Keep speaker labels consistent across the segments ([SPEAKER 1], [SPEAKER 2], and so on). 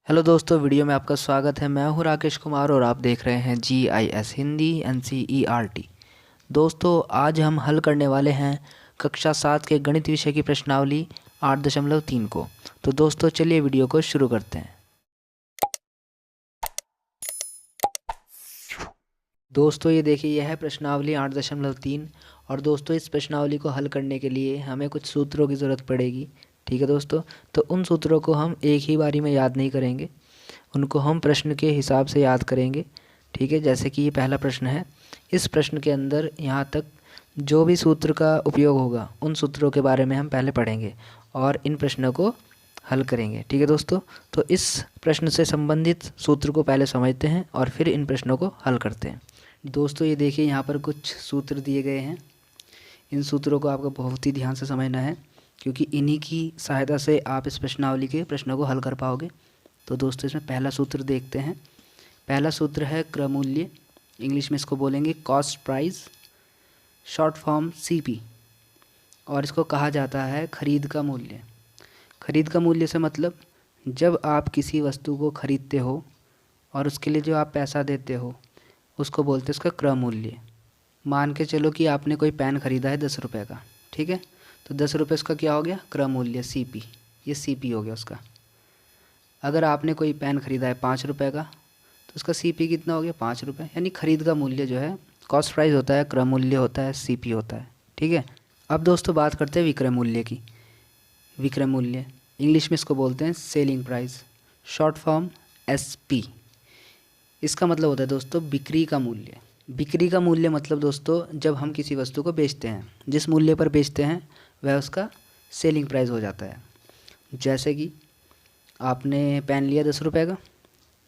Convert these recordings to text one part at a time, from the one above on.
[SPEAKER 1] Hello दोस्तों, video में आपका स्वागत है। मैं हूं राकेश कुमार और आप देख रहे हैं GIS हिंदी NCERT। दोस्तों, आज हम हल करने वाले हैं कक्षा 7 के गणित विषय की प्रश्नावली 8.3 को। तो दोस्तों चलिए वीडियो को शुरू करते हैं। दोस्तों ये देखिए, यह है प्रश्नावली 8.3 और दोस्तों इस प्रश्नावली को हल करने के लिए हमें कुछ सूत्रों की ज़रूरत पड़ेगी। ठीक है दोस्तों, तो उन सूत्रों को हम एक ही बारी में याद नहीं करेंगे, उनको हम प्रश्न के हिसाब से याद करेंगे। ठीक है, जैसे कि ये पहला प्रश्न है। इस प्रश्न के अंदर यहाँ तक जो भी सूत्र का उपयोग होगा उन सूत्रों के बारे में हम पहले पढ़ेंगे और इन प्रश्नों को हल करेंगे। ठीक है दोस्तों, तो इस प्रश्न से संबंधित सूत्र को पहले समझते हैं और फिर इन प्रश्नों को हल करते हैं। दोस्तों ये देखिए, यहाँ पर कुछ सूत्र दिए गए हैं। इन सूत्रों को आपको बहुत ही ध्यान से समझना है, क्योंकि इन्हीं की सहायता से आप इस प्रश्नावली के प्रश्नों को हल कर पाओगे। तो दोस्तों इसमें पहला सूत्र देखते हैं। पहला सूत्र है क्रममूल्य, इंग्लिश में इसको बोलेंगे cost price, short form CP, और इसको कहा जाता है खरीद का मूल्य। खरीद का मूल्य से मतलब जब आप किसी वस्तु को खरीदते हो और उसके लिए जो आप पैसा देते हो उसको बोलते हैं उसका क्रय मूल्य। मान के चलो कि आपने कोई पेन ख़रीदा है 10 रुपये का। ठीक है, तो 10 रुपये उसका क्या हो गया? क्रय मूल्य CP। ये CP हो गया उसका। अगर आपने कोई पेन ख़रीदा है 5 रुपये का तो उसका CP कितना हो गया? 5 रुपये। यानी खरीद का मूल्य जो है कॉस्ट प्राइस होता है, क्रय मूल्य होता है, CP होता है। ठीक है, अब दोस्तों बात करते हैं विक्रय मूल्य की। विक्रय मूल्य इंग्लिश में इसको बोलते हैं selling price, short form SP। इसका मतलब होता है दोस्तों बिक्री का मूल्य। बिक्री का मूल्य मतलब दोस्तों जब हम किसी वस्तु को बेचते हैं, जिस मूल्य पर बेचते हैं वह उसका सेलिंग प्राइस हो जाता है। जैसे कि आपने पेन लिया 10 रुपये का,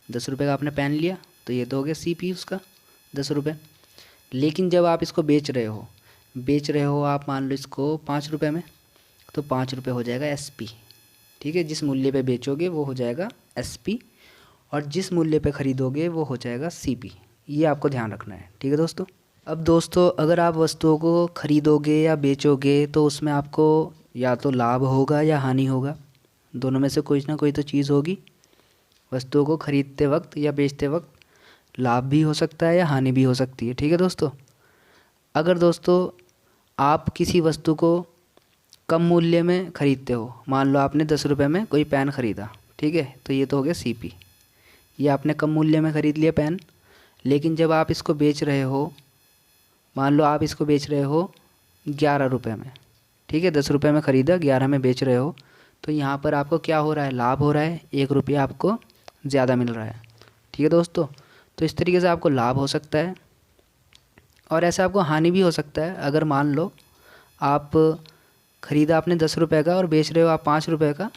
[SPEAKER 1] 10 रुपये का आपने पेन लिया, तो ये तो हो गया CP उसका 10 रुपये। लेकिन जब आप इसको बेच रहे हो आप मान लो इसको 5 रुपये में, तो 5 रुपये हो जाएगा SP। ठीक है, जिस मूल्य पे बेचोगे वो हो जाएगा SP और जिस मूल्य पे ख़रीदोगे वो हो जाएगा CP। ये आपको ध्यान रखना है। ठीक है दोस्तों, अब दोस्तों अगर आप वस्तुओं को ख़रीदोगे या बेचोगे तो उसमें आपको या तो लाभ होगा या हानि होगा, दोनों में से कोई ना कोई तो चीज़ होगी। वस्तुओं को ख़रीदते वक्त या बेचते वक्त लाभ भी हो सकता है या हानि भी हो सकती है। ठीक है दोस्तों, अगर दोस्तों आप किसी वस्तु को कम मूल्य में ख़रीदते हो, मान लो आपने 10 रुपये में कोई पेन ख़रीदा, ठीक है, तो ये तो हो गया CP। ये आपने कम मूल्य में ख़रीद लिया पेन। लेकिन जब आप इसको बेच रहे हो, मान लो आप इसको बेच रहे हो 11 रुपये में, ठीक है, 10 रुपये में ख़रीदा, 11 में बेच रहे हो, तो यहाँ पर आपको क्या हो रहा है? लाभ हो रहा है, 1 रुपया आपको ज़्यादा मिल रहा है। ठीक है दोस्तों, तो इस तरीके से आपको लाभ हो सकता है और ऐसे आपको हानि भी हो सकता है। अगर मान लो आप ख़रीदा आपने 10 रुपये का और बेच रहे हो आप 5 रुपये का,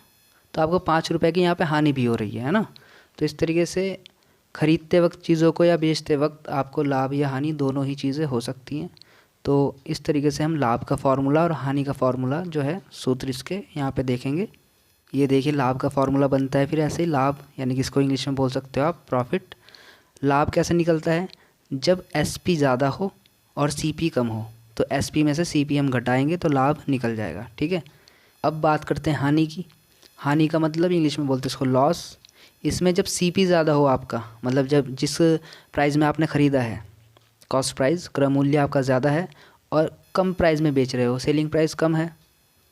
[SPEAKER 1] तो आपको 5 रुपये की यहाँ पे हानि भी हो रही है ना। तो इस तरीके से ख़रीदते वक्त चीज़ों को या बेचते वक्त आपको लाभ या हानि दोनों ही चीज़ें हो सकती हैं। तो इस तरीके से हम लाभ का फार्मूला और हानि का फार्मूला जो है सूत्र इसके यहाँ पे देखेंगे। ये देखिए, लाभ का फार्मूला बनता है फिर ऐसे ही लाभ, यानी कि इसको इंग्लिश में बोल सकते हो आप प्रॉफिट। लाभ कैसे निकलता है? जब SP ज़्यादा हो और CP कम हो, तो SP में से CP हम घटाएंगे तो लाभ निकल जाएगा। ठीक है, अब बात करते हैं हानि की। हानि का मतलब इंग्लिश में बोलते हैं इसको लॉस। इसमें जब CP ज़्यादा हो आपका, मतलब जब जिस प्राइस में आपने ख़रीदा है, कॉस्ट प्राइस, क्रय मूल्य आपका ज़्यादा है और कम प्राइस में बेच रहे हो, सेलिंग प्राइस कम है,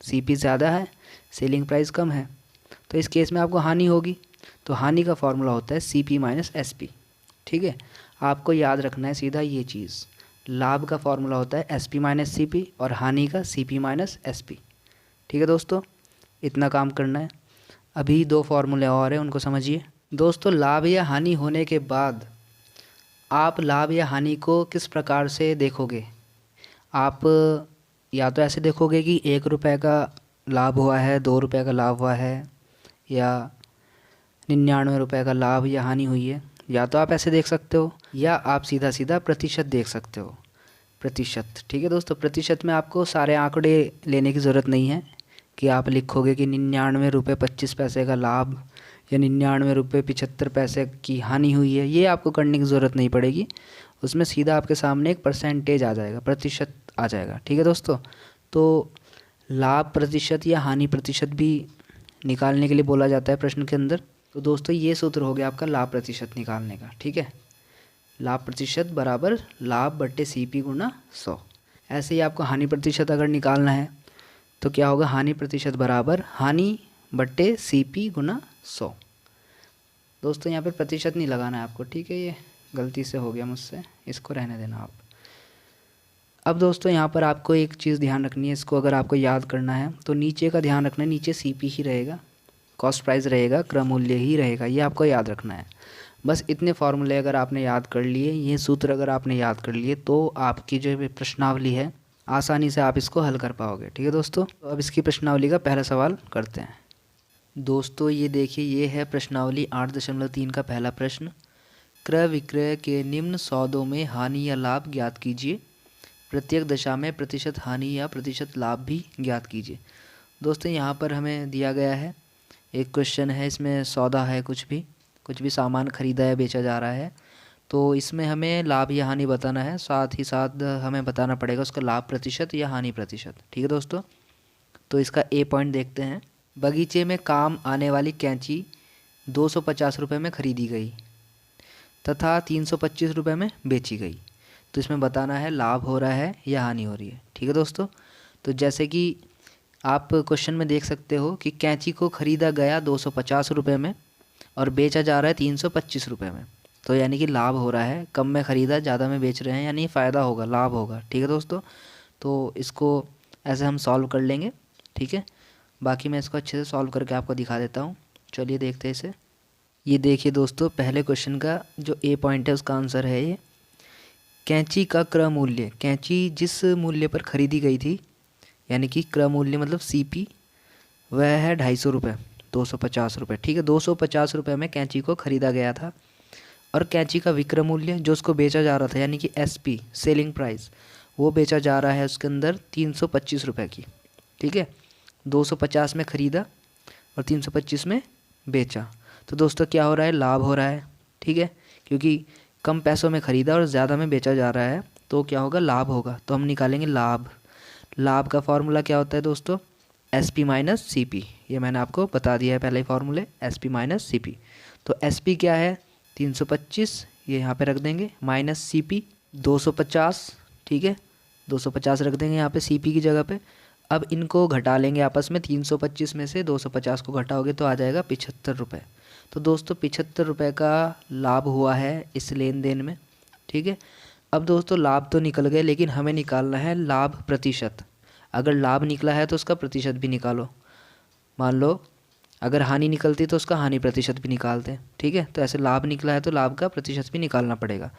[SPEAKER 1] CP ज़्यादा है, सेलिंग प्राइस कम है, तो इस केस में आपको हानि होगी। तो हानि का फॉर्मूला होता है CP माइनस SP। ठीक है, आपको याद रखना है सीधा ये चीज़। लाभ का फॉर्मूला होता है SP माइनस CP और हानि का CP माइनस SP। ठीक है दोस्तों, इतना काम करना है। अभी 2 फार्मूले और हैं, उनको समझिए। दोस्तों लाभ या हानि होने के बाद आप लाभ या हानि को किस प्रकार से देखोगे? आप या तो ऐसे देखोगे कि 1 रुपये का लाभ हुआ है, 2 रुपये का लाभ हुआ है, या 99 रुपये का लाभ या हानि हुई है। या तो आप ऐसे देख सकते हो या आप सीधा सीधा प्रतिशत देख सकते हो। प्रतिशत, ठीक है दोस्तों, प्रतिशत में आपको सारे आंकड़े लेने की ज़रूरत नहीं है कि आप लिखोगे कि 99 रुपये 25 पैसे का लाभ या 99 रुपये 75 पैसे की हानि हुई है। ये आपको करने की ज़रूरत नहीं पड़ेगी, उसमें सीधा आपके सामने एक परसेंटेज आ जाएगा, प्रतिशत आ जाएगा। ठीक है दोस्तों, तो लाभ प्रतिशत या हानि प्रतिशत भी निकालने के लिए बोला जाता है प्रश्न के अंदर। तो दोस्तों ये सूत्र हो गया आपका लाभ प्रतिशत निकालने का। ठीक है, लाभ प्रतिशत बराबर लाभ बट्टे CP गुना 100। ऐसे ही आपको हानि प्रतिशत अगर निकालना है तो क्या होगा, हानि प्रतिशत बराबर हानि बट्टे CP गुना 100। दोस्तों यहाँ पे प्रतिशत नहीं लगाना है आपको, ठीक है, ये गलती से हो गया मुझसे, इसको रहने देना आप। अब दोस्तों यहाँ पर आपको एक चीज़ ध्यान रखनी है, इसको अगर आपको याद करना है तो नीचे का ध्यान रखना है, नीचे CP ही रहेगा, कॉस्ट प्राइस रहेगा, क्रय मूल्य ही रहेगा, ये आपको याद रखना है। बस इतने फॉर्मूले अगर आपने याद कर लिए, ये सूत्र अगर आपने याद कर लिए, तो आपकी जो प्रश्नावली है आसानी से आप इसको हल कर पाओगे। ठीक है दोस्तों, तो अब इसकी प्रश्नावली का पहला सवाल करते हैं। दोस्तों ये देखिए, ये है प्रश्नावली 8.3 का पहला प्रश्न। क्रय विक्रय के निम्न सौदों में हानि या लाभ ज्ञात कीजिए। प्रत्येक दशा में प्रतिशत हानि या प्रतिशत लाभ भी ज्ञात कीजिए। दोस्तों यहाँ पर हमें दिया गया है एक क्वेश्चन है, इसमें सौदा है, कुछ भी सामान खरीदा या बेचा जा रहा है, तो इसमें हमें लाभ या हानि बताना है, साथ ही साथ हमें बताना पड़ेगा उसका लाभ प्रतिशत या हानि प्रतिशत। ठीक है दोस्तों, तो इसका A पॉइंट देखते हैं। बगीचे में काम आने वाली कैंची 250 रुपये में खरीदी गई तथा 325 रुपये में बेची गई। तो इसमें बताना है लाभ हो रहा है या हानि हो रही है। ठीक है दोस्तों, तो जैसे कि आप क्वेश्चन में देख सकते हो कि कैंची को ख़रीदा गया 250 रुपये में और बेचा जा रहा है 325 रुपये में, तो यानी कि लाभ हो रहा है, कम में ख़रीदा ज़्यादा में बेच रहे हैं, यानी फ़ायदा होगा, लाभ होगा। ठीक है दोस्तों, तो इसको ऐसे हम सॉल्व कर लेंगे। ठीक है, बाकी मैं इसको अच्छे से सॉल्व करके आपको दिखा देता हूँ। चलिए देखते हैं इसे। ये देखिए दोस्तों, पहले क्वेश्चन का जो A पॉइंट है उसका आंसर है ये। कैंची का क्रय मूल्य, कैंची जिस मूल्य पर ख़रीदी गई थी, यानी कि क्रय मूल्य मतलब CP, वह है 250 रुपये, 250 रुपये। ठीक है, 250 रुपये में कैंची को ख़रीदा गया था। और कैंची का विक्रय मूल्य जो उसको बेचा जा रहा था, यानी कि SP सेलिंग प्राइस, वो बेचा जा रहा है उसके अंदर 325 रुपये की। ठीक है, 250 में ख़रीदा और 325 में बेचा, तो दोस्तों क्या हो रहा है, लाभ हो रहा है। ठीक है, क्योंकि कम पैसों में ख़रीदा और ज़्यादा में बेचा जा रहा है, तो क्या होगा, लाभ होगा। तो हम निकालेंगे लाभ। लाभ का फॉर्मूला क्या होता है दोस्तों, SP माइनस CP, ये मैंने आपको बता दिया है पहले ही फॉर्मूले, SP माइनस CP। तो SP क्या है 325, ये यहाँ पे रख देंगे, माइनस CP 250। ठीक है, 250 रख देंगे यहाँ पे CP की जगह पे। अब इनको घटा लेंगे आपस में, 325 में से 250 को घटाओगे तो आ जाएगा 75 रुपये। तो दोस्तों 75 रुपये का लाभ हुआ है इस लेन देन में। ठीक है, अब दोस्तों लाभ तो निकल गए, लेकिन हमें निकालना है लाभ प्रतिशत। अगर लाभ निकला है तो उसका प्रतिशत भी निकालो। मान लो अगर हानि निकलती तो उसका हानि प्रतिशत भी निकालते हैं। ठीक है, तो ऐसे लाभ निकला है तो लाभ का प्रतिशत भी निकालना पड़ेगा,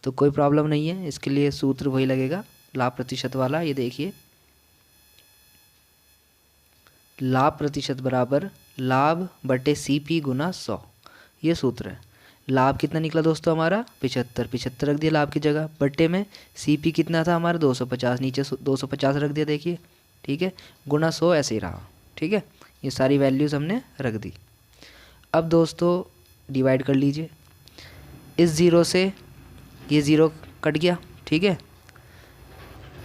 [SPEAKER 1] तो कोई प्रॉब्लम नहीं है, इसके लिए सूत्र वही लगेगा लाभ प्रतिशत वाला। ये देखिए, लाभ प्रतिशत बराबर लाभ बटे CP गुना 100, ये सूत्र है। लाभ कितना निकला दोस्तों हमारा 75, 75 रख दिया लाभ की जगह, बट्टे में CP कितना था हमारा 250, नीचे 250 रख दिया, देखिए। ठीक है, गुना 100 ऐसे ही रहा। ठीक है, ये सारी वैल्यूज़ हमने रख दी। अब दोस्तों डिवाइड कर लीजिए, इस ज़ीरो से ये ज़ीरो कट गया। ठीक है,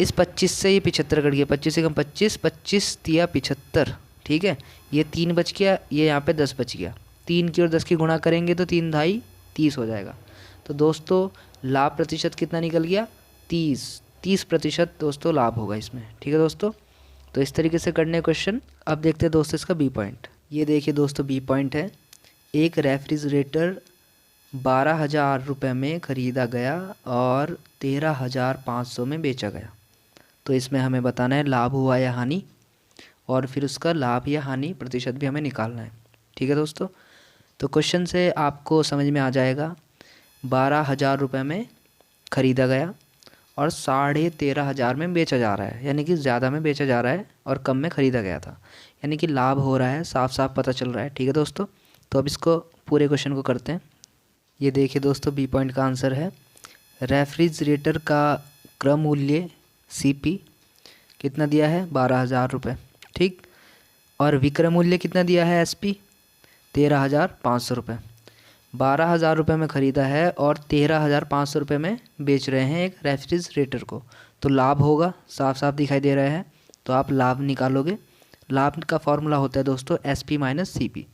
[SPEAKER 1] इस 25 से ये 75 कट गया, 25 से कम 25, 25 दिया 75। ठीक है, ये 3 बच गया, ये यहाँ पे 10 बच गया, 3 की और 10 की गुणा करेंगे तो 3 ढाई 30 हो जाएगा। तो दोस्तों लाभ प्रतिशत कितना निकल गया, 30% दोस्तों लाभ होगा इसमें। ठीक है दोस्तों, तो इस तरीके से करने क्वेश्चन। अब देखते हैं दोस्तों इसका B पॉइंट। ये देखिए दोस्तों, B पॉइंट है, एक रेफ्रिजरेटर 12,000 रुपये में ख़रीदा गया और 13,500 में बेचा गया। तो इसमें हमें बताना है लाभ हुआ या हानि, और फिर उसका लाभ या हानि प्रतिशत भी हमें निकालना है। ठीक है दोस्तों, तो क्वेश्चन से आपको समझ में आ जाएगा, 12,000 रुपये में ख़रीदा गया और 13,500 में बेचा जा रहा है, यानी कि ज़्यादा में बेचा जा रहा है और कम में ख़रीदा गया था, यानी कि लाभ हो रहा है, साफ साफ पता चल रहा है। ठीक है दोस्तों, तो अब इसको पूरे क्वेश्चन को करते हैं। ये देखिए दोस्तों, B पॉइंट का आंसर है, रेफ्रिजरेटर का क्रय मूल्य CP कितना दिया है 12,000 रुपये। ठीक, और विक्रय मूल्य कितना दिया है SP 13,500 रुपये। 12,000 रुपये में ख़रीदा है और 13,500 रुपये में बेच रहे हैं एक रेफ्रिजरेटर को, तो लाभ होगा, साफ साफ दिखाई दे रहा है। तो आप लाभ निकालोगे। लाभ का फॉर्मूला होता है दोस्तों SP minus CP।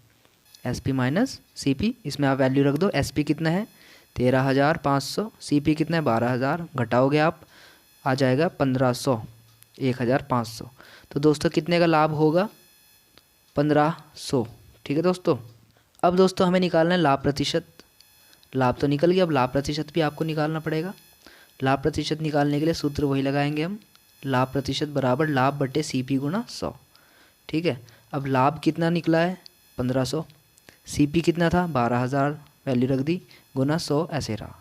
[SPEAKER 1] SP minus CP, इसमें आप वैल्यू रख दो। SP कितना है 13,500, CP कितना है 12,000, घटाओगे आप आ जाएगा 1,500, 1,500। तो दोस्तों कितने का लाभ होगा 1,500। ठीक है दोस्तों। अब दोस्तों हमें निकालना है लाभ प्रतिशत। लाभ तो निकल गया, अब लाभ प्रतिशत भी आपको निकालना पड़ेगा। लाभ प्रतिशत निकालने के लिए सूत्र वही लगाएंगे हम, लाभ प्रतिशत बराबर लाभ बटे CP गुणा 100। ठीक है, अब लाभ कितना निकला है 1,500, CP कितना था 12,000, वैल्यू रख दी, गुना 100 ऐसे रहा।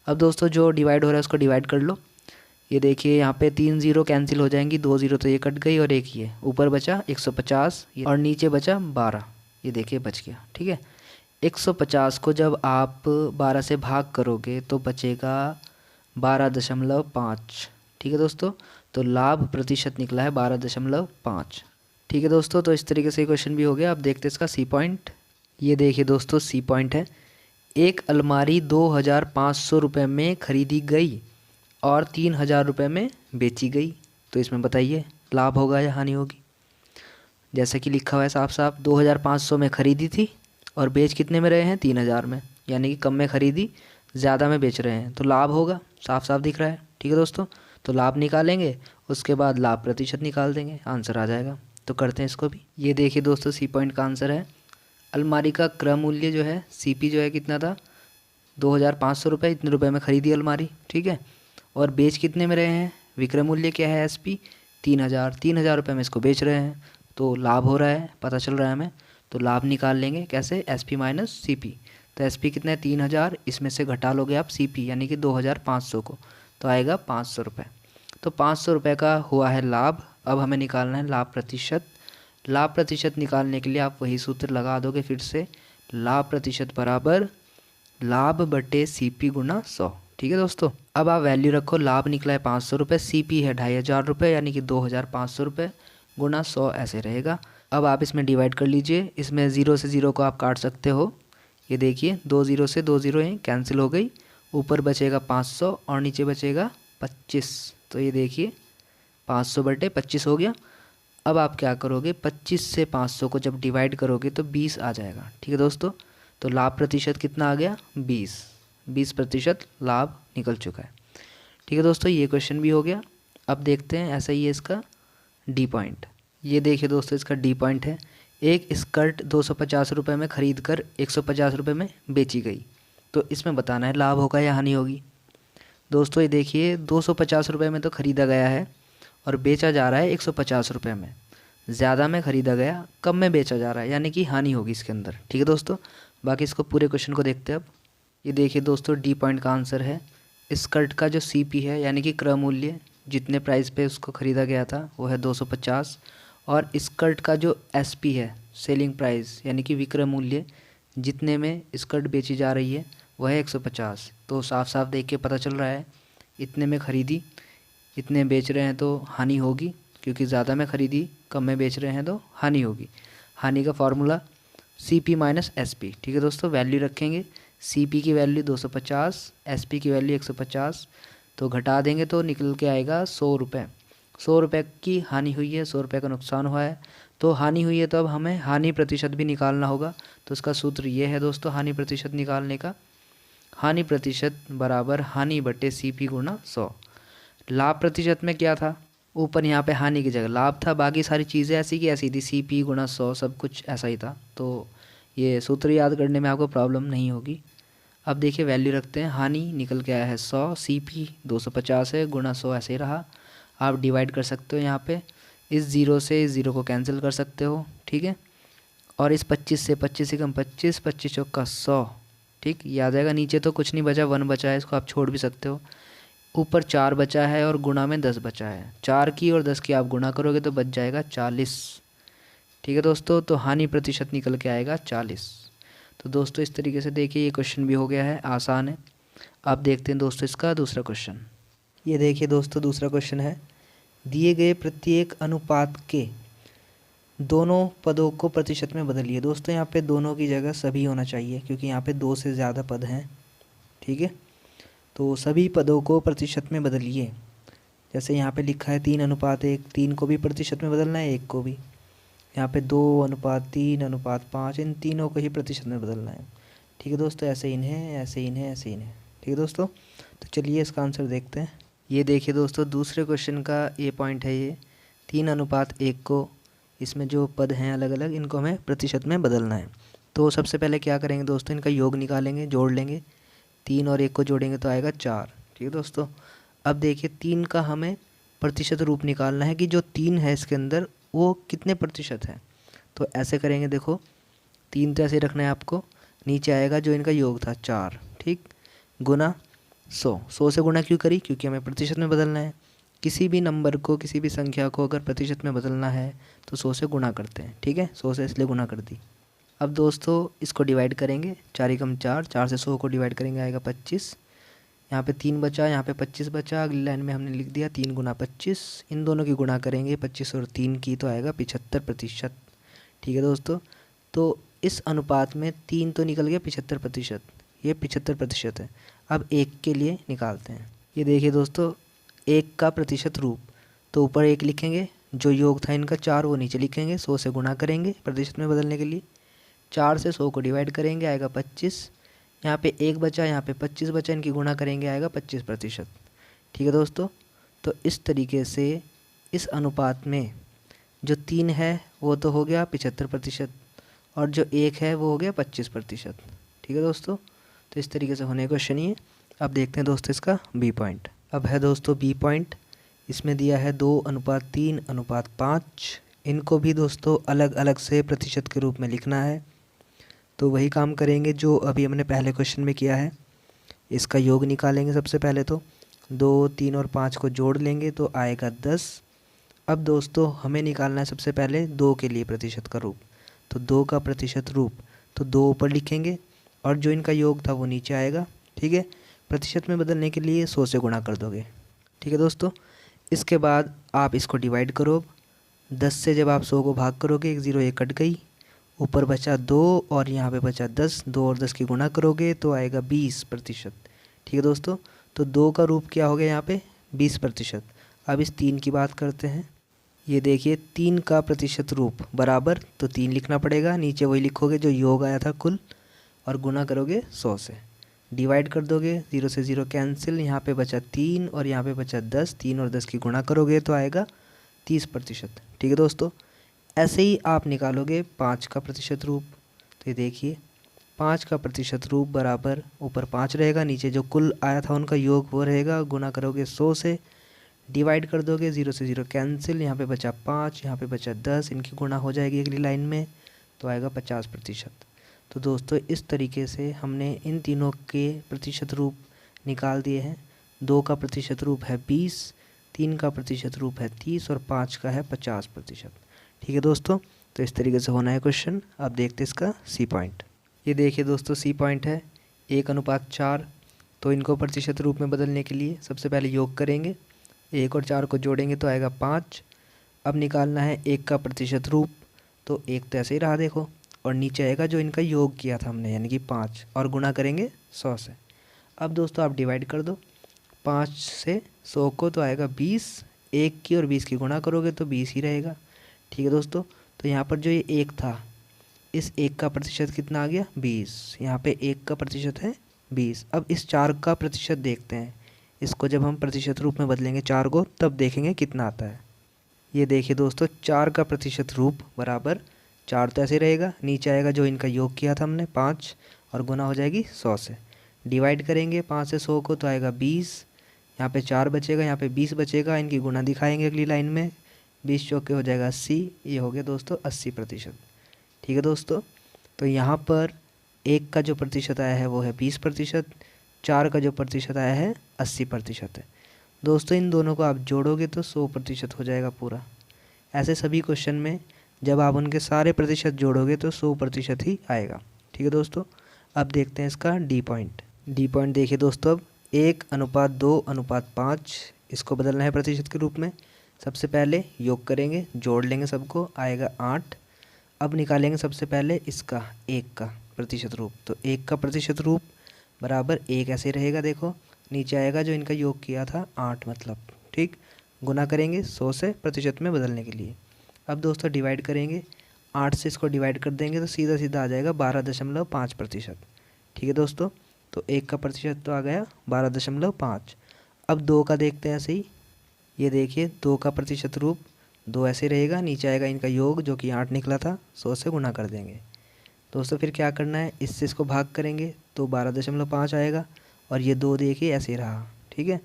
[SPEAKER 1] अब दोस्तों जो डिवाइड हो रहा है उसको डिवाइड कर लो। ये देखिए यहाँ पे 3 जीरो कैंसिल हो जाएंगी, 2 जीरो तो ये कट गई और एक ये ऊपर बचा 150 और नीचे बचा 12, ये देखिए बच गया। ठीक है, 150 को जब आप 12 से भाग करोगे तो बचेगा 12.5। ठीक है दोस्तों, तो लाभ प्रतिशत निकला है 12.5। ठीक है दोस्तों, तो इस तरीके से क्वेश्चन भी हो गया। अब देखते हैं इसका सी पॉइंट। ये देखिए दोस्तों सी पॉइंट है, एक अलमारी 2,500 रुपये में खरीदी गई और 3,000 रुपये में बेची गई, तो इसमें बताइए लाभ होगा या हानि होगी। जैसा कि लिखा हुआ है साफ साफ, 2,500 में ख़रीदी थी और बेच कितने में रहे हैं 3,000 में, यानी कि कम में ख़रीदी ज़्यादा में बेच रहे हैं, तो लाभ होगा, साफ साफ दिख रहा है। ठीक है दोस्तों, तो लाभ निकालेंगे, उसके बाद लाभ प्रतिशत निकाल देंगे, आंसर आ जाएगा। तो करते हैं इसको भी। ये देखिए दोस्तों सी पॉइंट का आंसर है, अलमारी का क्रय मूल्य जो है CP जो है कितना था 2,500 रुपये, इतने रुपये में ख़रीदी अलमारी। ठीक है, और बेच कितने में रहे हैं, विक्रय मूल्य क्या है SP 3,000, 3,000 रुपये में इसको बेच रहे हैं, तो लाभ हो रहा है, पता चल रहा है हमें। तो लाभ निकाल लेंगे कैसे, SP माइनस CP। तो SP कितना है 3,000, इसमें से घटा लोगे आप CP यानी कि 2,500 को, तो आएगा 500 रुपये। तो 500 रुपये का हुआ है लाभ। अब हमें निकालना है लाभ प्रतिशत। लाभ प्रतिशत निकालने के लिए आप वही सूत्र लगा दोगे फिर से, लाभ प्रतिशत बराबर लाभ बटे CP गुणा 100। ठीक है दोस्तों, अब आप वैल्यू रखो, लाभ निकला है 500 रुपये, CP है 2,500 रुपये यानी कि 2,500 रुपये गुणा 100 ऐसे रहेगा। अब आप इसमें डिवाइड कर लीजिए, इसमें 0 से 0 को आप काट सकते हो। ये देखिए 2 0 से 2 0 कैंसिल हो गई, ऊपर बचेगा 500 और नीचे बचेगा 25। तो ये देखिए 500 बटे 25 हो गया। अब आप क्या करोगे, 25 से 500 को जब डिवाइड करोगे तो 20 आ जाएगा। ठीक है दोस्तों, तो लाभ प्रतिशत कितना आ गया 20% लाभ निकल चुका है। ठीक है दोस्तों, ये क्वेश्चन भी हो गया। अब देखते हैं ऐसा ही है इसका डी पॉइंट। ये देखिए दोस्तों इसका डी पॉइंट है, एक स्कर्ट 250 रुपये में ख़रीद कर 150 रुपये में बेची गई, तो इसमें बताना है लाभ होगा या हानि होगी। दोस्तों ये देखिए 250 रुपये में तो ख़रीदा गया है और बेचा जा रहा है 150 रुपये में, ज़्यादा में ख़रीदा गया कम में बेचा जा रहा है, यानी कि हानि होगी इसके अंदर। ठीक है दोस्तों, बाकी इसको पूरे क्वेश्चन को देखते हैं अब। ये देखिए दोस्तों डी पॉइंट का आंसर है, स्कर्ट का जो CP है यानी कि क्रय मूल्य, जितने प्राइस पे उसको ख़रीदा गया था वो है 250, और स्कर्ट का जो SP है सेलिंग प्राइस यानी कि विक्रय मूल्य, जितने में स्कर्ट बेची जा रही है वह है 150। तो साफ साफ देख के पता चल रहा है इतने में ख़रीदी, इतने बेच रहे हैं तो हानि होगी, क्योंकि ज़्यादा में ख़रीदी कम में बेच रहे हैं तो हानि होगी। हानि का फार्मूला CP माइनस SP। ठीक है दोस्तों, वैल्यू रखेंगे, CP की वैल्यू 250, SP की वैल्यू 150, तो घटा देंगे तो निकल के आएगा 100 रुपये। 100 रुपये की हानि हुई है, 100 रुपये का नुकसान हुआ है, तो हानि हुई है तो अब हमें हानि प्रतिशत भी निकालना होगा। तो उसका सूत्र ये है दोस्तों हानि प्रतिशत निकालने का, हानि प्रतिशत बराबर हानि बटे CP गुणा 100। लाभ प्रतिशत में क्या था, ऊपर यहाँ पे हानि की जगह लाभ था, बाकी सारी चीज़ें ऐसी की ऐसी थी, CP गुणा 100 सब कुछ ऐसा ही था, तो ये सूत्र याद करने में आपको प्रॉब्लम नहीं होगी। अब देखिए वैल्यू रखते हैं, हानि निकल के आया है 100, CP 250 है, गुणा 100 ऐसे ही रहा। आप डिवाइड कर सकते हो यहाँ पे, इस 0 से इस 0 को कैंसिल कर सकते हो। ठीक है, और इस 25 से 25 से कम 25, 25 चौका 100। ठीक, याद आएगा, नीचे तो कुछ नहीं बचा, 1 बचा है, इसको आप छोड़ भी सकते हो। ऊपर 4 बचा है और गुणा में 10 बचा है, 4 की और 10 की आप गुणा करोगे तो बच जाएगा 40। ठीक है दोस्तों, तो हानि प्रतिशत निकल के आएगा 40। तो दोस्तों इस तरीके से देखिए ये क्वेश्चन भी हो गया है, आसान है। आप देखते हैं दोस्तों इसका दूसरा क्वेश्चन। ये देखिए दोस्तों दूसरा क्वेश्चन है, दिए गए प्रत्येक अनुपात के दोनों पदों को प्रतिशत में बदलिए। दोस्तों यहाँ पे दोनों की जगह सभी होना चाहिए, क्योंकि यहाँ पे 2 से ज़्यादा पद हैं। ठीक है, तो सभी पदों को प्रतिशत में बदलिए। जैसे यहाँ पे लिखा है 3:1, 3 को भी प्रतिशत में बदलना है, 1 को भी। यहाँ पे 2:3:5, इन तीनों को ही प्रतिशत में बदलना है। ठीक है दोस्तों, ऐसे इन्हें, ऐसे इन्हें, ऐसे इन्हें। ठीक है दोस्तों, तो चलिए इसका आंसर देखते हैं। ये देखिए दोस्तों, दूसरे क्वेश्चन का ए पॉइंट है ये। 3:1 को, इसमें जो पद हैं अलग अलग, इनको हमें प्रतिशत में बदलना है। तो सबसे पहले क्या करेंगे दोस्तों, इनका योग निकालेंगे, जोड़ लेंगे। 3 और 1 को जोड़ेंगे तो आएगा 4। ठीक है दोस्तों, अब देखिए 3 का हमें प्रतिशत रूप निकालना है कि जो 3 है इसके अंदर वो कितने प्रतिशत है। तो ऐसे करेंगे, देखो 3 तो ऐसे रखना है आपको, नीचे आएगा जो इनका योग था 4, ठीक, गुना 100 से गुणा क्यों करी, क्योंकि हमें प्रतिशत में बदलना है। किसी भी नंबर को, किसी भी संख्या को अगर प्रतिशत में बदलना है तो 100 से गुणा करते हैं। ठीक है, 100 से इसलिए गुणा कर दी। अब दोस्तों इसको डिवाइड करेंगे, 4 एकम 4, 4 से 100 को डिवाइड करेंगे आएगा 25। यहाँ पे 3 बचा, यहाँ पे 25 बचा, अगली लाइन में हमने लिख दिया 3 गुना 25। इन दोनों की गुणा करेंगे 25 और 3 की, तो आएगा 75%। ठीक है दोस्तों, तो इस अनुपात में 3 तो निकल गया 75%, ये 75% है। अब 1 के लिए निकालते हैं। ये देखिए दोस्तों, 1 का प्रतिशत रूप, तो ऊपर 1 लिखेंगे, जो योग था इनका 4 वो नीचे लिखेंगे, 100 से गुणा करेंगे प्रतिशत में बदलने के लिए। 4 से 100 को डिवाइड करेंगे आएगा 25। यहाँ पे 1 बचा, यहाँ पे 25 बचा, इनकी गुणा करेंगे आएगा 25%। ठीक है दोस्तों, तो इस तरीके से इस अनुपात में जो 3 है वो तो हो गया 75% और जो 1 है वो हो गया 25%। ठीक है दोस्तों, तो इस तरीके से होने का क्वेश्चन ही है। अब देखते हैं दोस्तों इसका बी पॉइंट। अब है दोस्तों बी पॉइंट, इसमें दिया है 2:3:5। इनको भी दोस्तों अलग अलग से प्रतिशत के रूप में लिखना है। तो वही काम करेंगे जो अभी हमने पहले क्वेश्चन में किया है। इसका योग निकालेंगे सबसे पहले, तो 2, 3 और 5 को जोड़ लेंगे तो आएगा 10। अब दोस्तों हमें निकालना है सबसे पहले 2 के लिए प्रतिशत का रूप। तो 2 का प्रतिशत रूप, तो 2 ऊपर लिखेंगे और जो इनका योग था वो नीचे आएगा। ठीक है, प्रतिशत में बदलने के लिए 100 से गुणा कर दोगे। ठीक है दोस्तों, इसके बाद आप इसको डिवाइड करो। 10 से जब आप 100 को भाग करोगे, 1 0 1 कट गई, ऊपर बचा 2 और यहाँ पे बचा 10। 2 और 10 की गुणा करोगे तो आएगा 20%। ठीक है दोस्तों, तो 2 का रूप क्या हो गया यहाँ पे 20%। अब इस 3 की बात करते हैं। ये देखिए 3 का प्रतिशत रूप बराबर, तो 3 लिखना पड़ेगा, नीचे वही लिखोगे जो योग आया था कुल, और गुना करोगे 100 से, डिवाइड कर दोगे, 0 से 0 कैंसिल, यहाँ पे बचा 3 और यहाँ पे बचा 10। 3 और 10 की गुणा करोगे तो आएगा 30%। ठीक है दोस्तों, ऐसे ही आप निकालोगे 5 का प्रतिशत रूप। तो ये देखिए 5 का प्रतिशत रूप बराबर, ऊपर 5 रहेगा, नीचे जो कुल आया था उनका योग वो रहेगा, गुना करोगे 100 से, डिवाइड कर दोगे, 0 से 0 कैंसिल, यहाँ पे बचा 5, यहाँ पे बचा 10, इनकी गुणा हो जाएगी अगली लाइन में, तो आएगा 50%। तो दोस्तों इस तरीके से हमने इन तीनों के प्रतिशत रूप निकाल दिए हैं। 2 का प्रतिशत रूप है 20, 3 का प्रतिशत रूप है 30 और 5 का है 50%। ठीक है दोस्तों, तो इस तरीके से होना है क्वेश्चन। अब देखते हैं इसका सी पॉइंट। ये देखिए दोस्तों सी पॉइंट है 1:4। तो इनको प्रतिशत रूप में बदलने के लिए सबसे पहले योग करेंगे, 1 और 4 को जोड़ेंगे तो आएगा 5। अब निकालना है 1 का प्रतिशत रूप, तो 1 तो ऐसे ही रहा देखो, और नीचे आएगा जो इनका योग किया था हमने यानी कि 5, और गुणा करेंगे 100 से। अब दोस्तों आप डिवाइड कर दो 5 से 100 को, तो आएगा 20। 1 की और 20 की गुणा करोगे तो 20 ही रहेगा। ठीक है दोस्तों, तो यहाँ पर जो ये 1 था, इस 1 का प्रतिशत कितना आ गया 20, यहाँ पे 1 का प्रतिशत है 20। अब इस 4 का प्रतिशत देखते हैं, इसको जब हम प्रतिशत रूप में बदलेंगे 4 को, तब देखेंगे कितना आता है। ये देखिए दोस्तों 4 का प्रतिशत रूप बराबर, 4 तो ऐसे रहेगा, नीचे आएगा जो इनका योग किया था हमने 5, और गुना हो जाएगी 100 से, डिवाइड करेंगे 5 से 100 को तो आएगा 20। यहाँ पे 4 बचेगा, यहाँ पे 20 बचेगा, इनकी गुणा दिखाएंगे अगली लाइन में, 20 चौके हो जाएगा 80। ये हो गया दोस्तों 80%। ठीक है दोस्तों, तो यहाँ पर 1 का जो प्रतिशत आया है वो है 20%, 4 का जो प्रतिशत आया है 80% है। दोस्तों इन दोनों को आप जोड़ोगे तो 100% हो जाएगा पूरा। ऐसे सभी क्वेश्चन में जब आप उनके सारे प्रतिशत जोड़ोगे तो 100% ही आएगा। ठीक है दोस्तों, अब देखते हैं इसका डी पॉइंट। डी पॉइंट देखिए दोस्तों, अब 1:2:5 इसको बदलना है प्रतिशत के रूप में। सबसे पहले योग करेंगे, जोड़ लेंगे सबको, आएगा 8। अब निकालेंगे सबसे पहले इसका 1 का प्रतिशत रूप। तो 1 का प्रतिशत रूप बराबर 1 ऐसे रहेगा, देखो नीचे आएगा जो इनका योग किया था 8 मतलब, ठीक, गुना करेंगे 100 से प्रतिशत में बदलने के लिए। अब दोस्तों डिवाइड करेंगे, 8 से इसको डिवाइड कर देंगे तो सीधा सीधा आ जाएगा 12.5%। ठीक है दोस्तों, तो 1 का प्रतिशत तो आ गया 12.5। अब 2 का देखते हैं ऐसे ही। ये देखिए 2 का प्रतिशत रूप 2 ऐसे रहेगा, नीचे आएगा इनका योग जो कि 8 निकला था, 100 से गुना कर देंगे। दोस्तों फिर क्या करना है, इससे इसको भाग करेंगे तो 12.5 आएगा और ये 2 देखिए ऐसे रहा। ठीक है,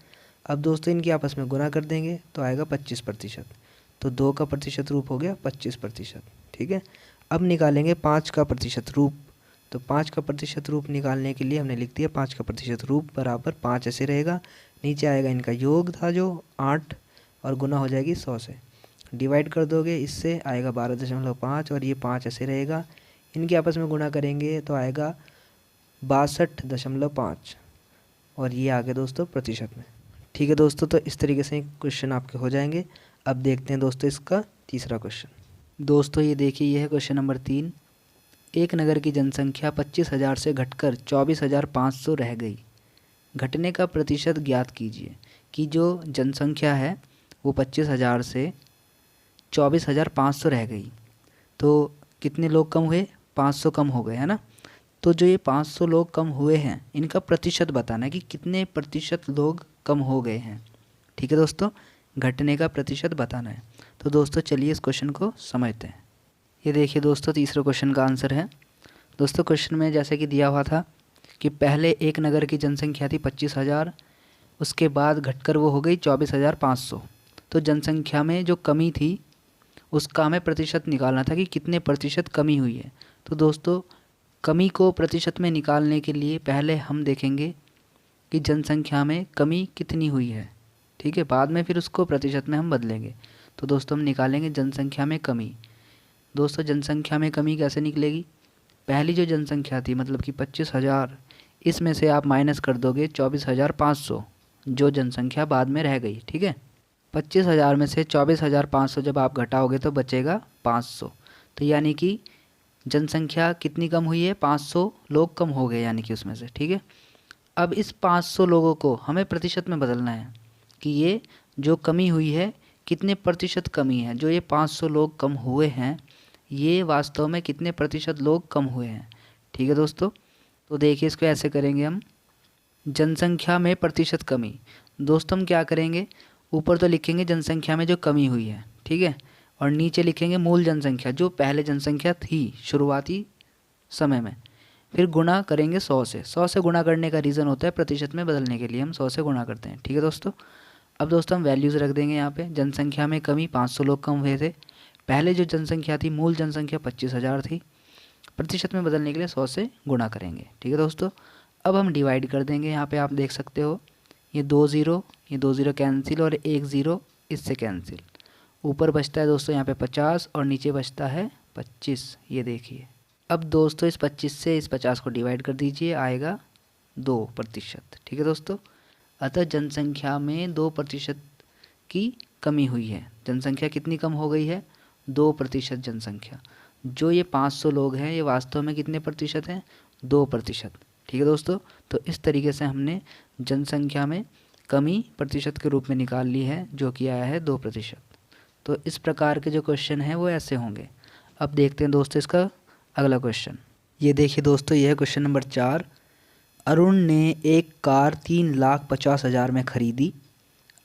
[SPEAKER 1] अब दोस्तों इनकी आपस में गुना कर देंगे तो आएगा 25%। तो 2 का प्रतिशत रूप हो गया 25%। ठीक है, अब निकालेंगे 5 का प्रतिशत रूप। तो 5 का प्रतिशत रूप निकालने के लिए हमने लिख दिया 5 का प्रतिशत रूप बराबर 5 ऐसे रहेगा, नीचे आएगा इनका योग था जो 8 और गुना हो जाएगी 100 से। डिवाइड कर दोगे इससे आएगा 12.5 और ये 5 ऐसे रहेगा, इनके आपस में गुणा करेंगे तो आएगा 62.5 और ये आ गया दोस्तों प्रतिशत में। ठीक है दोस्तों, तो इस तरीके से क्वेश्चन आपके हो जाएंगे। अब देखते हैं दोस्तों इसका तीसरा क्वेश्चन। दोस्तों ये देखिए, ये है क्वेश्चन नंबर 3। एक नगर की जनसंख्या 25,000 से घटकर 24,500 रह गई। घटने का प्रतिशत ज्ञात कीजिए कि जो जनसंख्या है वो 25,000 से 24,500 रह गई, तो कितने लोग कम हुए, 500 कम हो गए, है ना। तो जो ये 500 लोग कम हुए हैं इनका प्रतिशत बताना है कि कितने प्रतिशत लोग कम हो गए हैं। ठीक है दोस्तों, घटने का प्रतिशत बताना है। तो दोस्तों चलिए इस क्वेश्चन को समझते हैं। ये देखिए दोस्तों, तीसरे क्वेश्चन का आंसर है। दोस्तों क्वेश्चन में जैसे कि दिया हुआ था कि पहले एक नगर की जनसंख्या थी 25,000, उसके बाद घटकर वो हो गई 24,500। तो जनसंख्या में जो कमी थी उसका हमें प्रतिशत निकालना था कि कितने प्रतिशत कमी हुई है। तो दोस्तों कमी को प्रतिशत में निकालने के लिए पहले हम देखेंगे कि जनसंख्या में कमी कितनी हुई है। ठीक है, बाद में फिर उसको प्रतिशत में हम बदलेंगे। तो दोस्तों हम निकालेंगे जनसंख्या में कमी। दोस्तों जनसंख्या में कमी कैसे निकलेगी, पहली जो जनसंख्या थी मतलब कि 25,000, इसमें से आप माइनस कर दोगे 24,500 जो जनसंख्या बाद में रह गई। ठीक है, 25,000 में से 24,500 जब आप घटाओगे तो बचेगा 500। तो यानी कि जनसंख्या कितनी कम हुई है, 500 लोग कम हो गए यानी कि उसमें से। ठीक है, अब इस 500 लोगों को हमें प्रतिशत में बदलना है कि ये जो कमी हुई है कितने प्रतिशत कमी है। जो ये 500 लोग कम हुए हैं ये वास्तव में कितने प्रतिशत लोग कम हुए हैं। ठीक है दोस्तों, तो देखिए इसको ऐसे करेंगे हम, जनसंख्या में प्रतिशत कमी। दोस्तों हम क्या करेंगे, ऊपर तो लिखेंगे जनसंख्या में जो कमी हुई है, ठीक है, और नीचे लिखेंगे मूल जनसंख्या जो पहले जनसंख्या थी शुरुआती समय में, फिर गुणा करेंगे 100 से। 100 से गुणा करने का रीज़न होता है प्रतिशत में बदलने के लिए हम 100 से गुणा करते हैं। ठीक है दोस्तों, अब दोस्तों हम वैल्यूज़ रख देंगे यहाँ पे। जनसंख्या में कमी 500 लोग कम हुए थे, पहले जो जनसंख्या थी मूल जनसंख्या 25,000 थी, प्रतिशत में बदलने के लिए 100 से गुणा करेंगे। ठीक है दोस्तों, अब हम डिवाइड कर देंगे। यहाँ पे आप देख सकते हो ये 2 ज़ीरो, ये 2 ज़ीरो कैंसिल और 1 ज़ीरो इससे कैंसिल। ऊपर बचता है दोस्तों यहाँ पे 50 और नीचे बचता है 25। ये देखिए, अब दोस्तों इस 25 से इस 50 को डिवाइड कर दीजिए, आएगा 2%। ठीक है दोस्तों, अतः जनसंख्या में 2% की कमी हुई है। जनसंख्या कितनी कम हो गई है, 2% जनसंख्या। जो ये 500 लोग हैं ये वास्तव में कितने प्रतिशत हैं, 2%। ठीक है दोस्तों, तो इस तरीके से हमने जनसंख्या में कमी प्रतिशत के रूप में निकाल ली है जो कि आया है 2%। तो इस प्रकार के जो क्वेश्चन हैं वो ऐसे होंगे। अब देखते हैं दोस्तों इसका अगला क्वेश्चन। ये देखिए दोस्तों, ये है क्वेश्चन नंबर 4। अरुण ने एक कार 3,50,000 में खरीदी,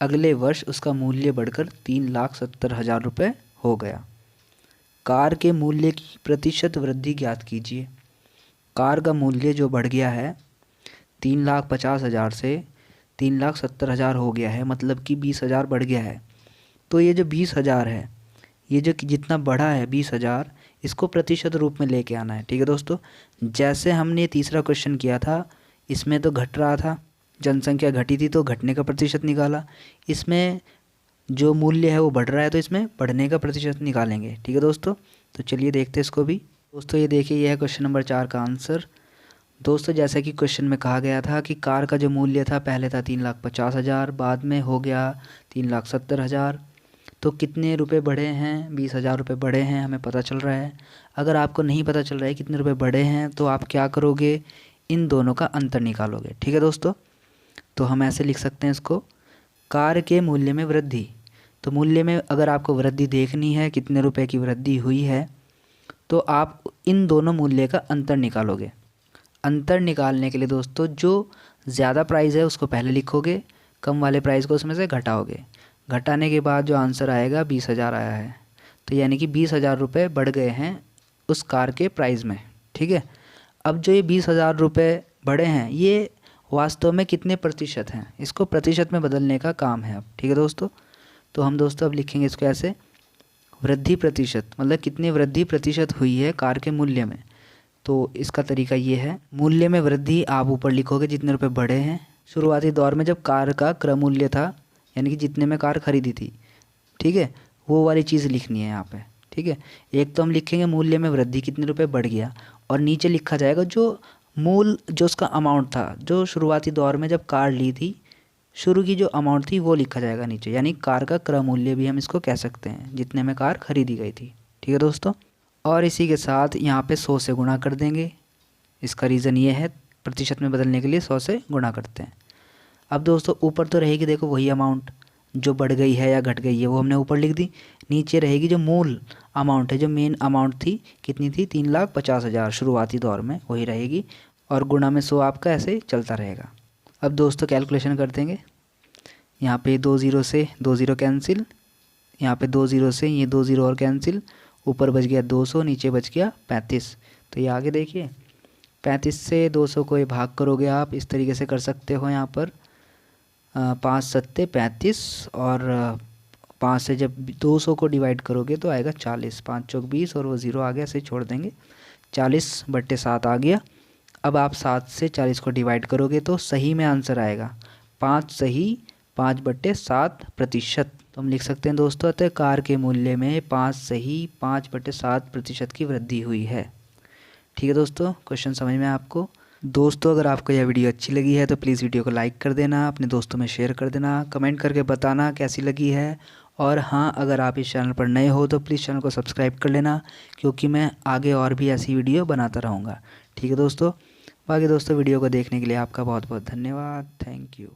[SPEAKER 1] अगले वर्ष उसका मूल्य बढ़कर 3,70,000 रुपये हो गया। कार के मूल्य की प्रतिशत वृद्धि ज्ञात कीजिए। कार का मूल्य जो बढ़ गया है 3,50,000 से 3,70,000 हो गया है, मतलब कि 20,000 बढ़ गया है। तो ये जो 20,000 है, ये जो जितना बढ़ा है 20,000, इसको प्रतिशत रूप में लेके आना है। ठीक है दोस्तों, जैसे हमने तीसरा क्वेश्चन किया था इसमें तो घट रहा था, जनसंख्या घटी थी तो घटने का प्रतिशत निकाला। इसमें जो मूल्य है वो बढ़ रहा है तो इसमें बढ़ने का प्रतिशत निकालेंगे। ठीक है दोस्तों, तो चलिए देखते हैं इसको भी। दोस्तों ये देखिए, यह है क्वेश्चन नंबर 4 का आंसर। दोस्तों जैसा कि क्वेश्चन में कहा गया था कि कार का जो मूल्य था पहले था 3,50,000, बाद में हो गया 3,70,000। तो कितने रुपए बढ़े हैं, 20,000 रुपये बढ़े हैं, हमें पता चल रहा है। अगर आपको नहीं पता चल रहा है कितने रुपए बढ़े हैं तो आप क्या करोगे, इन दोनों का अंतर निकालोगे। ठीक है दोस्तों, तो हम ऐसे लिख सकते हैं इसको, कार के मूल्य में वृद्धि। तो मूल्य में अगर आपको वृद्धि देखनी है कितने रुपए की वृद्धि हुई है तो आप इन दोनों मूल्य का अंतर निकालोगे। अंतर निकालने के लिए दोस्तों जो ज़्यादा प्राइस है उसको पहले लिखोगे, कम वाले प्राइस को उसमें से घटाओगे। घटाने के बाद जो आंसर आएगा 20,000 आया है, तो यानी कि 20,000 रुपये बढ़ गए हैं उस कार के प्राइस में। ठीक है, अब जो ये 20,000 रुपये बढ़े हैं ये वास्तव में कितने प्रतिशत हैं, इसको प्रतिशत में बदलने का काम है अब। ठीक है दोस्तों, तो हम दोस्तों अब लिखेंगे इसको ऐसे, वृद्धि प्रतिशत, मतलब कितनी वृद्धि प्रतिशत हुई है कार के मूल्य में। तो इसका तरीका ये है, मूल्य में वृद्धि आप ऊपर लिखोगे जितने रुपए बढ़े हैं शुरुआती दौर में जब कार का क्रय मूल्य था, यानी कि जितने में कार खरीदी थी। ठीक है, वो वाली चीज़ लिखनी है यहाँ पे। ठीक है, एक तो हम लिखेंगे मूल्य में वृद्धि कितने रुपए बढ़ गया, और नीचे लिखा जाएगा जो मूल जो उसका अमाउंट था, जो शुरुआती दौर में जब कार ली थी शुरू की जो अमाउंट थी वो लिखा जाएगा नीचे, यानी कार का क्रय मूल्य भी हम इसको कह सकते हैं, जितने में कार खरीदी गई थी। ठीक है दोस्तों, और इसी के साथ यहाँ पे 100 से गुणा कर देंगे। इसका रीज़न ये है, प्रतिशत में बदलने के लिए 100 से गुणा करते हैं। अब दोस्तों ऊपर तो रहेगी देखो वही अमाउंट, जो बढ़ गई है या घट गई है वो हमने ऊपर लिख दी। नीचे रहेगी जो मूल अमाउंट है, जो मेन अमाउंट थी, कितनी थी, 3,50,000 शुरुआती दौर में, वही रहेगी, और गुणा में 100 आपका ऐसे चलता रहेगा। अब दोस्तों कैलकुलेशन कर देंगे। यहाँ पे 2 ज़ीरो से 2 ज़ीरो कैंसिल, यहाँ पे 2 ज़ीरो से ये 2 ज़ीरो और कैंसिल, ऊपर बच गया 200, नीचे बच गया 35। तो ये आगे देखिए 35 से 200 को ये भाग करोगे आप, इस तरीके से कर सकते हो। यहाँ पर 5 सत्ते 35, और 5 से जब 200 को डिवाइड करोगे तो आएगा 40, 5 चौक 20, और वो ज़ीरो आ गया, ऐसे छोड़ देंगे, 40/7 आ गया। अब आप 7 से 40 को डिवाइड करोगे तो सही में आंसर आएगा 5 सही 5/7%। तो हम लिख सकते हैं दोस्तों, अतः कार के मूल्य में 5 सही 5/7% की वृद्धि हुई है। ठीक है दोस्तों, क्वेश्चन समझ में आपको। दोस्तों अगर आपको यह वीडियो अच्छी लगी है तो प्लीज़ वीडियो को लाइक कर देना, अपने दोस्तों में शेयर कर देना, कमेंट करके बताना कैसी लगी है। और हाँ, अगर आप इस चैनल पर नए हो तो प्लीज़ चैनल को सब्सक्राइब कर लेना, क्योंकि मैं आगे और भी ऐसी वीडियो बनाता रहूँगा। ठीक है दोस्तों, बाकी दोस्तों वीडियो को देखने के लिए आपका बहुत बहुत धन्यवाद। Thank you.